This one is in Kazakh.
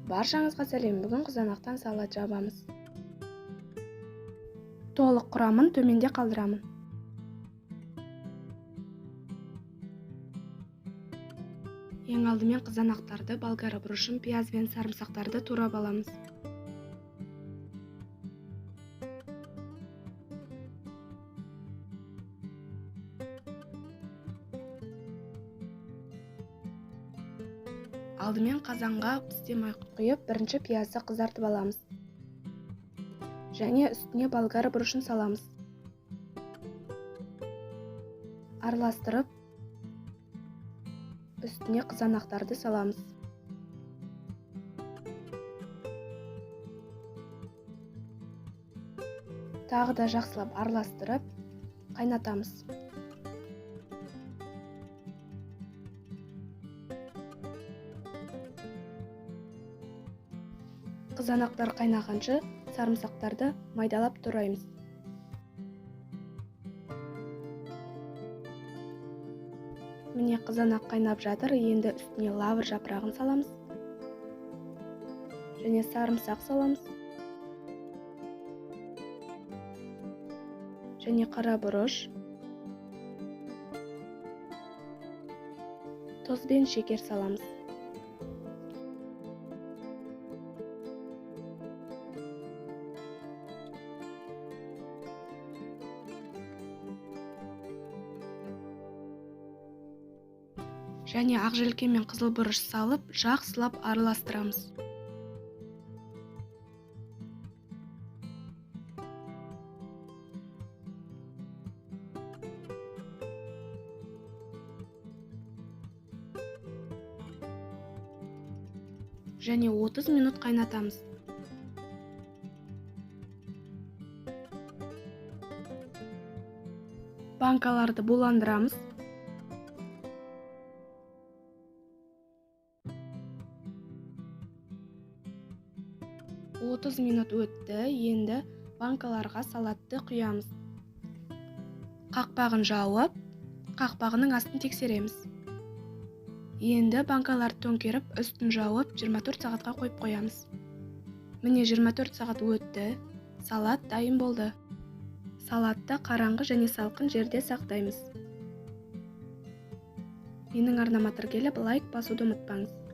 Баршаңызға сәлем. Бүгін қызанақтан салат жабамыз. Толық құрамын төменде қалдырамын. Ең алдымен қызанақтарды, болгары бұрышын, пияз бен сарымсақтарды турап аламыз. Алдымен қазанға пісте май құйып, бірінші пиязды қызартып аламыз. Және үстіне болгары бұрышын саламыз. Араластырып, үстіне қызанақтарды саламыз. Тағы да жақсылап араластырып, қайнатамыз. Қызанақтар қайнағанша сарымсақтарды майдалап тураймыз. Міне қызанақ қайнап жатыр, енді үстіне лавр жапырағын саламыз. Және сарымсақ саламыз. Және қара бұрыш. Тұз бен шекер саламыз. Және ақ желке мен қызыл бұрыш салып, жақсылап араластырамыз. Және 30 минут қайнатамыз. Банкаларды буландырамыз. Отыз минут өтті, енді банкаларға салатты құямыз. Қақпағын жауып, қақпағының астын тексереміз. Енді банкаларды төңкеріп, үстін жауып 24 сағатқа қойып қоямыз. Міне 24 сағат өтті, салат дайын болды. Салатты қараңғы және салқын жерде сақтаймыз. Менің арнама тіркеліп, лайк басуды ұмытпаңыз.